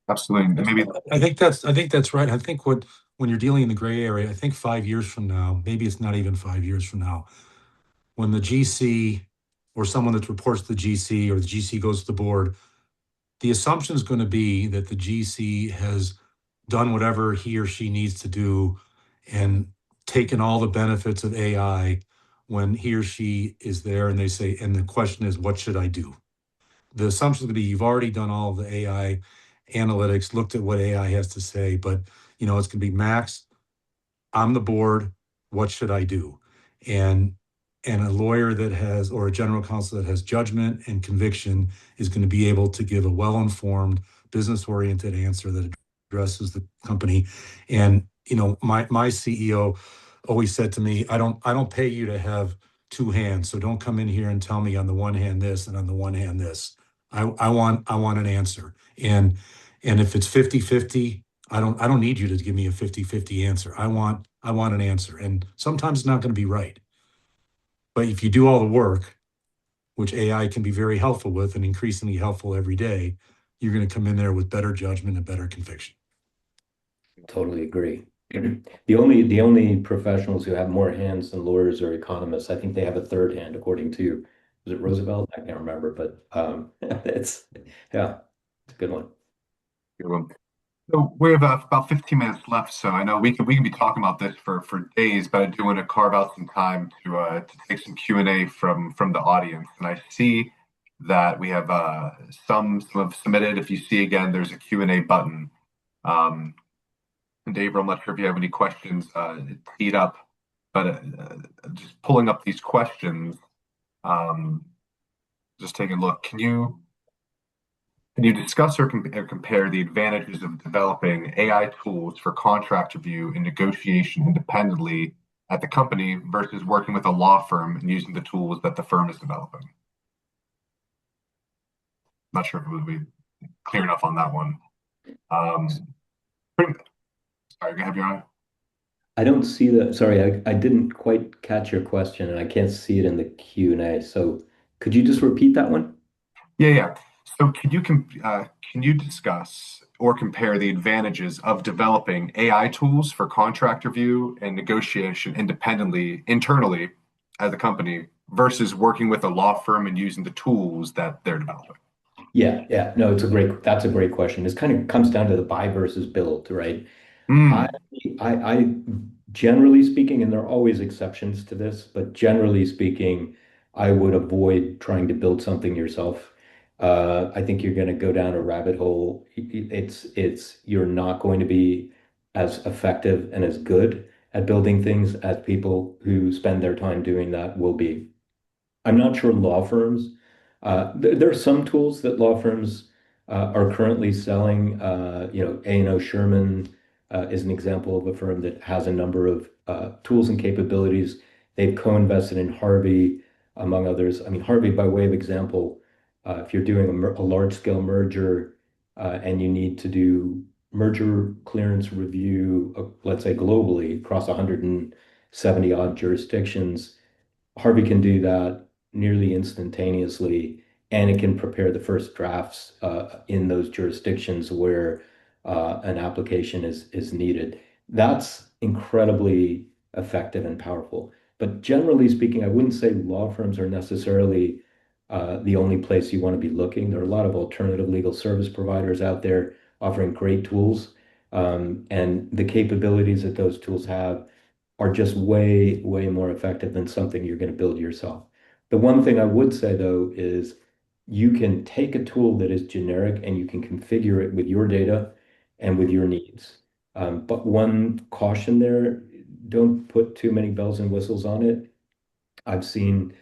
S1: Absolutely. And maybe
S3: I think that's right. I think when you're dealing in the gray area, I think 5 years from now, maybe it's not even 5 years from now, when the GC or someone that reports to the GC or the GC goes to the board, the assumption is going to be that the GC has done whatever he or she needs to do and taken all the benefits of AI when he or she is there and they say, and the question is, what should I do? The assumption is going to be you've already done all of the AI analytics, looked at what AI has to say, but it's going to be Max, I'm the board. What should I do? And a lawyer that has, or a general counsel that has judgment and conviction is going to be able to give a well-informed, business-oriented answer that addresses the company. And my CEO always said to me, I don't pay you to have two hands, so don't come in here and tell me on the one hand this and on the one hand this. I want an answer. And if it's 50-50, I don't need you to give me a 50-50 answer. I want an answer. And sometimes it's not going to be right. But if you do all the work, which AI can be very helpful with and increasingly helpful every day, you're going to come in there with better judgment and better conviction.
S2: Totally agree. The only professionals who have more hands than lawyers are economists. I think they have a third hand, according to, was it Roosevelt? I can't remember, but it's yeah, it's a good one.
S1: So we have about 15 minutes left, so I know we can be talking about this for days, but I do want to carve out some time to take some Q&A from the audience. And I see that we have some have submitted. If you see again, there's a Q&A button. And Dave, I'm not sure if you have any questions teed up, but just pulling up these questions, um, just taking a look. Can you discuss or compare the advantages of developing AI tools for contract review and negotiation independently at the company versus working with a law firm and using the tools that the firm is developing? Not sure if it would be clear enough on that one. Um, sorry, have you on?
S2: I don't see the, sorry, I didn't quite catch your question and I can't see it in the Q&A. So could you just repeat that one?
S1: Yeah, yeah. So can you discuss or compare the advantages of developing AI tools for contract review and negotiation independently, internally as a company versus working with a law firm and using the tools that they're developing?
S2: Yeah, yeah. No, that's a great question. This kind of comes down to the buy versus build, right? I,
S1: Mm,
S2: I generally speaking, and there are always exceptions to this, but generally speaking, I would avoid trying to build something yourself. I think you're going to go down a rabbit hole. You're not going to be as effective and as good at building things as people who spend their time doing that will be. I'm not sure law firms. There are some tools that law firms are currently selling. A&O Sherman is an example of a firm that has a number of tools and capabilities. They've co-invested in Harvey, among others. I mean, Harvey, by way of example, if you're doing a large-scale merger and you need to do merger clearance review, let's say globally across 170 odd jurisdictions, Harvey can do that nearly instantaneously, and it can prepare the first drafts in those jurisdictions where an application is needed. That's incredibly effective and powerful. But generally speaking, I wouldn't say law firms are necessarily the only place you want to be looking. There are a lot of alternative legal service providers out there offering great tools, and the capabilities that those tools have are just way, way more effective than something you're going to build yourself. The one thing I would say though is you can take a tool that is generic and you can configure it with your data and with your needs. But one caution there, don't put too many bells and whistles on it. I've seen,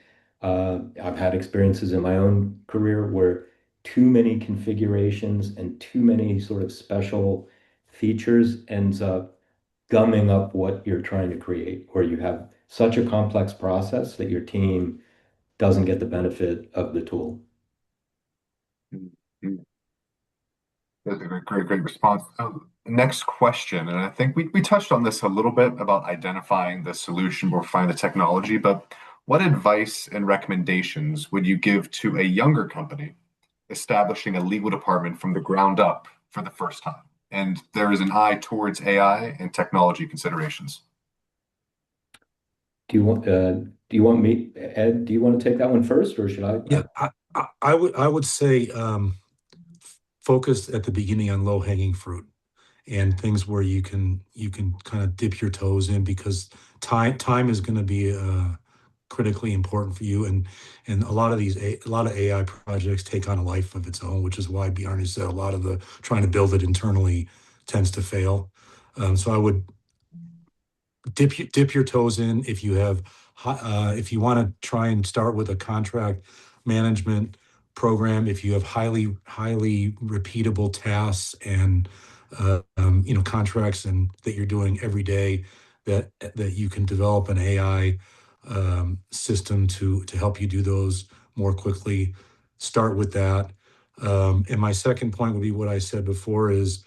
S2: I've had experiences in my own career where too many configurations and too many sort of special features ends up gumming up what you're trying to create, where you have such a complex process that your team doesn't get the benefit of the tool.
S1: mm, mm. That's a great response. Next question, and I think we touched on this a little bit about identifying the solution or find the technology, but what advice and recommendations would you give to a younger company establishing a legal department from the ground up for the first time? And there is an eye towards AI and technology considerations.
S2: Do you want me, Ed, do you want to take that one first or should I?
S3: Yeah, I would say focus at the beginning on low hanging fruit and things where you can kind of dip your toes in because time is going to be critically important for you and a lot of AI projects take on a life of its own, which is why Bjarne said a lot of the trying to build it internally tends to fail. So I would dip your toes in if you have if you want to try and start with a contract management program, if you have highly repeatable tasks and contracts and that you're doing every day, that you can develop an AI system to help you do those more quickly. Start with that. And my second point would be what I said before is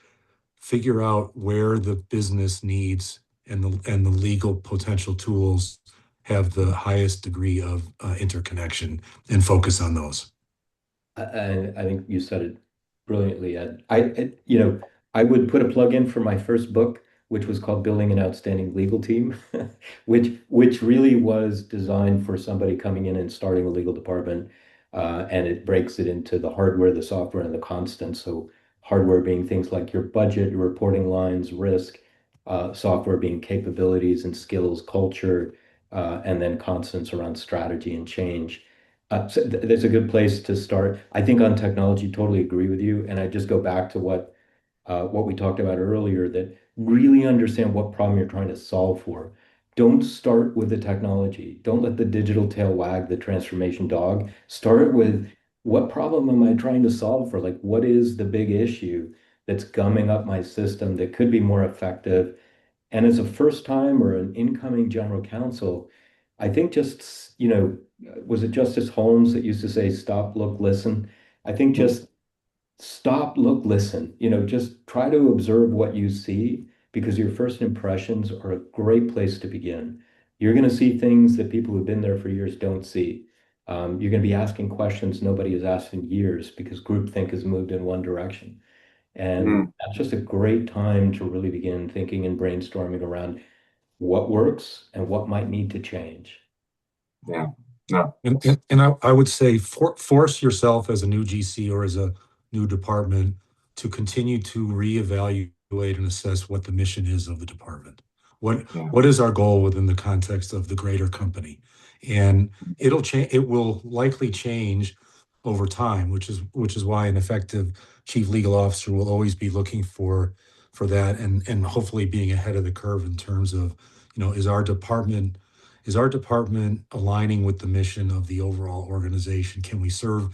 S3: figure out where the business needs and the legal potential tools have the highest degree of interconnection and focus on those.
S2: I think you said it brilliantly, Ed. I would put a plug in for my first book, which was called Building an Outstanding Legal Team, which really was designed for somebody coming in and starting a legal department. And it breaks it into the hardware, the software, and the constants. So hardware being things like your budget, your reporting lines, risk, software being capabilities and skills, culture, and then constants around strategy and change. So that's a good place to start. I think on technology, totally agree with you. And I just go back to what we talked about earlier, that really understand what problem you're trying to solve for. Don't start with the technology. Don't let the digital tail wag the transformation dog. Start with what problem am I trying to solve for? Like, what is the big issue that's gumming up my system that could be more effective? And as a first time or an incoming general counsel, I think just, was it Justice Holmes that used to say, stop, look, listen? I think just stop, look, listen. Just try to observe what you see, because your first impressions are a great place to begin. You're going to see things that people who've been there for years don't see. You're going to be asking questions nobody has asked in years because groupthink has moved in one direction. And
S1: Mm,
S2: that's just a great time to really begin thinking and brainstorming around what works and what might need to change.
S1: yeah. No.
S3: And I would say force yourself as a new GC or as a new department to continue to reevaluate and assess what the mission is of the department. What
S1: Yeah.
S3: what is our goal within the context of the greater company? And it'll change. It will likely change over time, which is why an effective chief legal officer will always be looking for that and hopefully being ahead of the curve in terms of, is our department aligning with the mission of the overall organization? Can we serve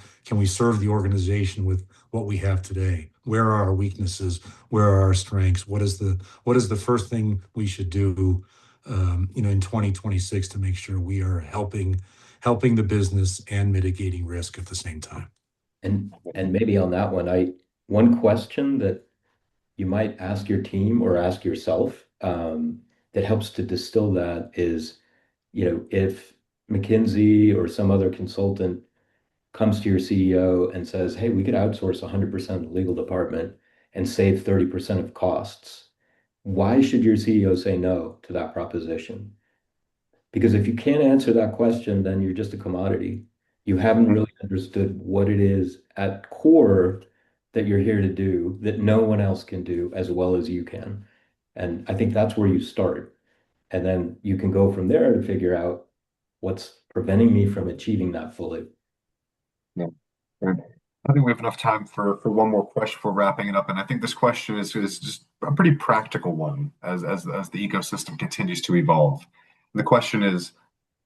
S3: the organization with what we have today? Where are our weaknesses? Where are our strengths? What is the first thing we should do, in 2026 to make sure we are helping the business and mitigating risk at the same time?
S2: And maybe on that one question that you might ask your team or ask yourself, that helps to distill that is, if McKinsey or some other consultant comes to your CEO and says, hey, we could outsource 100% of the legal department and save 30% of costs, why should your CEO say no to that proposition? Because if you can't answer that question, then you're just a commodity. You haven't
S1: Mm,
S2: really understood what it is at core that you're here to do that no one else can do as well as you can. And I think that's where you start. And then you can go from there to figure out what's preventing me from achieving that fully.
S1: yeah. And I think we have enough time for one more question before wrapping it up. And I think this question is just a pretty practical one as the ecosystem continues to evolve. And the question is,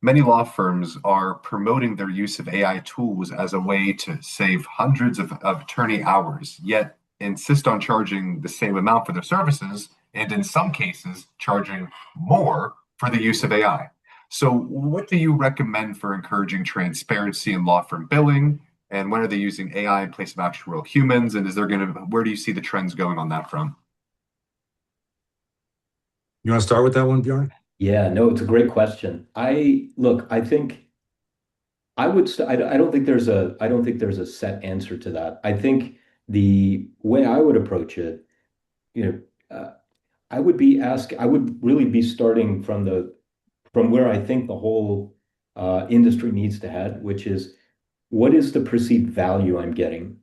S1: many law firms are promoting their use of AI tools as a way to save hundreds of attorney hours, yet insist on charging the same amount for their services, and in some cases, charging more for the use of AI. So, what do you recommend for encouraging transparency in law firm billing? And when are they using AI in place of actual real humans? And where do you see the trends going on that front?
S3: You want to start with that one, Bjorn?
S2: Yeah, no, it's a great question. I think I don't think there's a set answer to that. I think the way I would approach it, you know, I would really be starting from where I think the whole industry needs to head, which is, what is the perceived value I'm getting?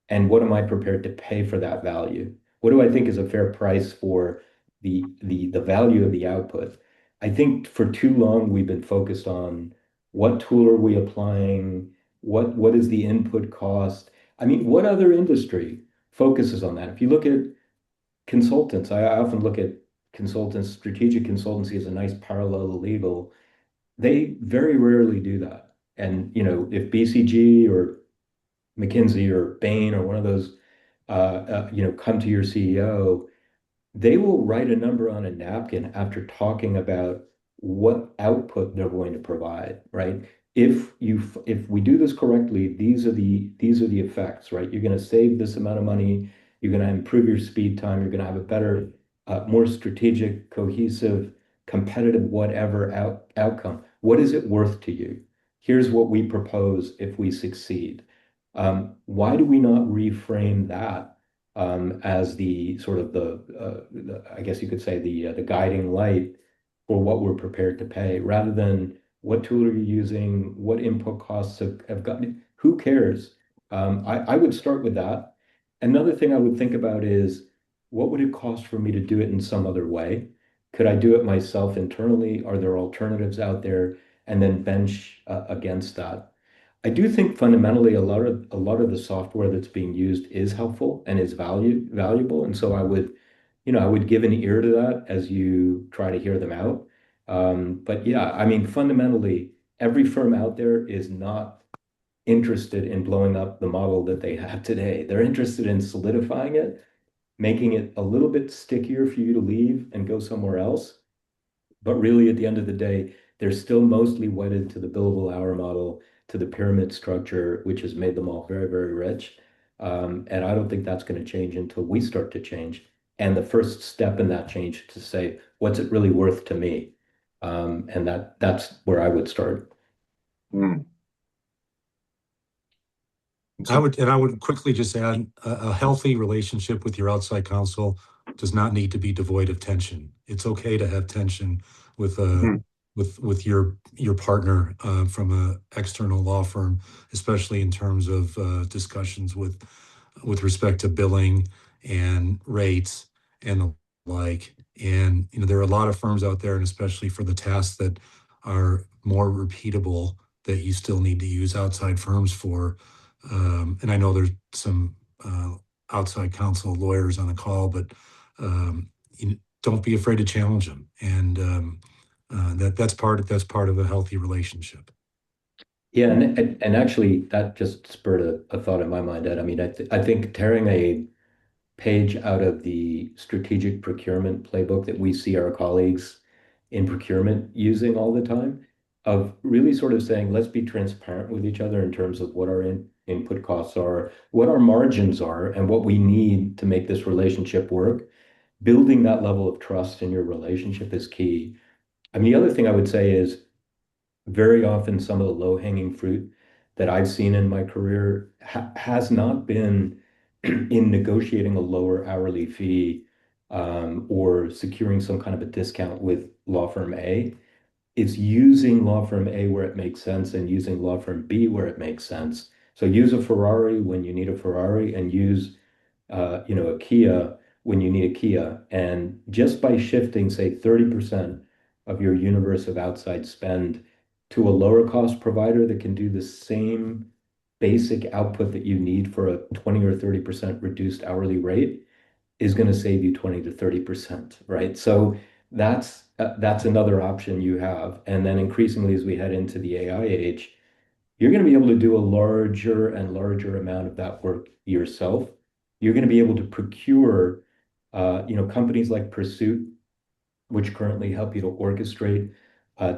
S2: And what am I prepared to pay for that value? What do I think is a fair price for the value of the output? I think for too long we've been focused on what tool are we applying, what is the input cost? I mean, what other industry focuses on that? If you look at consultants, I often look at consultants, strategic consultancy as a nice parallel to legal. They very rarely do that. And if BCG or McKinsey or Bain or one of those, come to your CEO, they will write a number on a napkin after talking about what output they're going to provide, right? If we do this correctly, these are the effects, right? You're going to save this amount of money. You're going to improve your speed time. You're going to have a better, more strategic, cohesive, competitive, whatever outcome. What is it worth to you? Here's what we propose if we succeed. Why do we not reframe that as the sort of I guess you could say the guiding light for what we're prepared to pay, rather than what tool are you using, what input costs have gotten. Who cares? I would start with that. Another thing I would think about is what would it cost for me to do it in some other way? Could I do it myself internally? Are there alternatives out there? And then bench against that. I do think fundamentally a lot of the software that's being used is helpful and is valuable. And so I would give an ear to that as you try to hear them out. But yeah, I mean, fundamentally, every firm out there is not interested in blowing up the model that they have today. They're interested in solidifying it, making it a little bit stickier for you to leave and go somewhere else. But really, at the end of the day, they're still mostly wedded to the billable hour model, to the pyramid structure, which has made them all very, very rich. And I don't think that's going to change until we start to change. And the first step in that change to say, what's it really worth to me? And that's where I would start.
S1: Mm.
S3: I would quickly just add a healthy relationship with your outside counsel does not need to be devoid of tension. It's okay to have tension with
S1: Mhm.
S3: your partner from an external law firm, especially in terms of discussions with respect to billing and rates and the like. And there are a lot of firms out there, and especially for the tasks that are more repeatable, that you still need to use outside firms for. And I know there's some outside counsel lawyers on the call, but don't be afraid to challenge them, and that's part of a healthy relationship.
S2: Yeah, and actually, that just spurred a thought in my mind, Ed. I mean, I think tearing a page out of the strategic procurement playbook that we see our colleagues in procurement using all the time, of really sort of saying, let's be transparent with each other in terms of what our input costs are, what our margins are, and what we need to make this relationship work. Building that level of trust in your relationship is key. I mean, the other thing I would say is very often some of the low-hanging fruit that I've seen in my career has not been in negotiating a lower hourly fee, or securing some kind of a discount with law firm A. It's using law firm A where it makes sense and using law firm B where it makes sense. So use a Ferrari when you need a Ferrari, and use a Kia when you need a Kia. And just by shifting, say, 30% of your universe of outside spend to a lower cost provider that can do the same basic output that you need for a 20 or 30% reduced hourly rate is going to save you 20 to 30%, right? So that's another option you have. And then increasingly, as we head into the AI age, you're going to be able to do a larger and larger amount of that work yourself. You're going to be able to procure, companies like Pursuit, which currently help you to orchestrate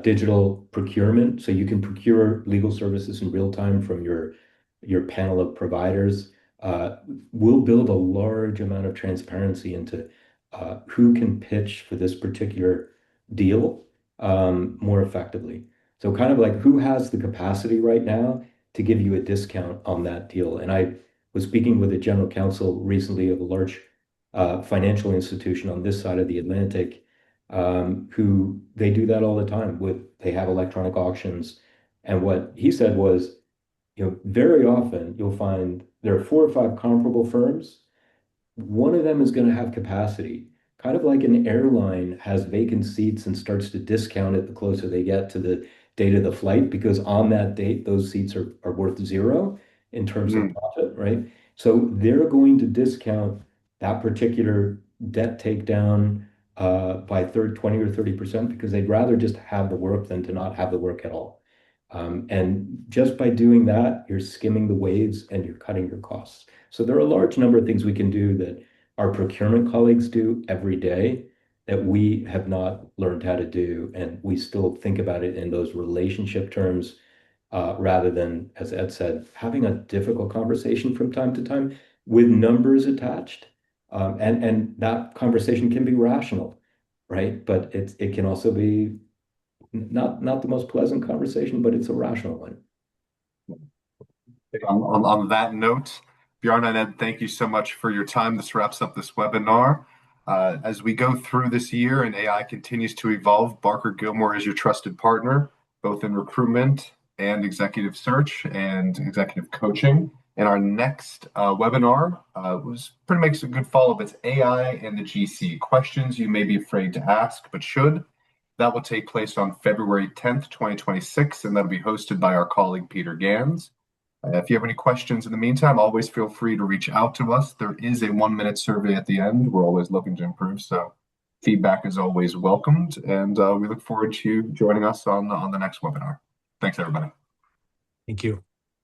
S2: digital procurement. So you can procure legal services in real time from your panel of providers. Uh, we'll build a large amount of transparency into who can pitch for this particular deal more effectively. So kind of like who has the capacity right now to give you a discount on that deal. And I was speaking with a general counsel recently of a large financial institution on this side of the Atlantic, who they do that all the time they have electronic auctions. And what he said was, very often you'll find there are four or five comparable firms. One of them is going to have capacity, kind of like an airline has vacant seats and starts to discount it the closer they get to the date of the flight, because on that date, those seats are worth zero in terms of
S1: Mm.
S2: profit, right? So they're going to discount that particular debt takedown by 20 or 30% because they'd rather just have the work than to not have the work at all. And just by doing that, you're skimming the waves and you're cutting your costs. So there are a large number of things we can do that our procurement colleagues do every day that we have not learned how to do, and we still think about it in those relationship terms, rather than, as Ed said, having a difficult conversation from time to time with numbers attached. And that conversation can be rational, right? But it can also be not the most pleasant conversation, but it's a rational one.
S1: On that note, Bjarne and Ed, thank you so much for your time. This wraps up this webinar. As we go through this year and AI continues to evolve, BarkerGilmore is your trusted partner, both in recruitment and executive search and executive coaching. And our next webinar was pretty much a good follow-up. It's AI and the GC, questions you may be afraid to ask, but should. That will take place on February 10th, 2026, and that'll be hosted by our colleague, Peter Gans. If you have any questions in the meantime, always feel free to reach out to us. There is a 1-minute survey at the end. We're always looking to improve, so feedback is always welcomed, and we look forward to you joining us on the next webinar. Thanks, everybody.
S3: Thank you.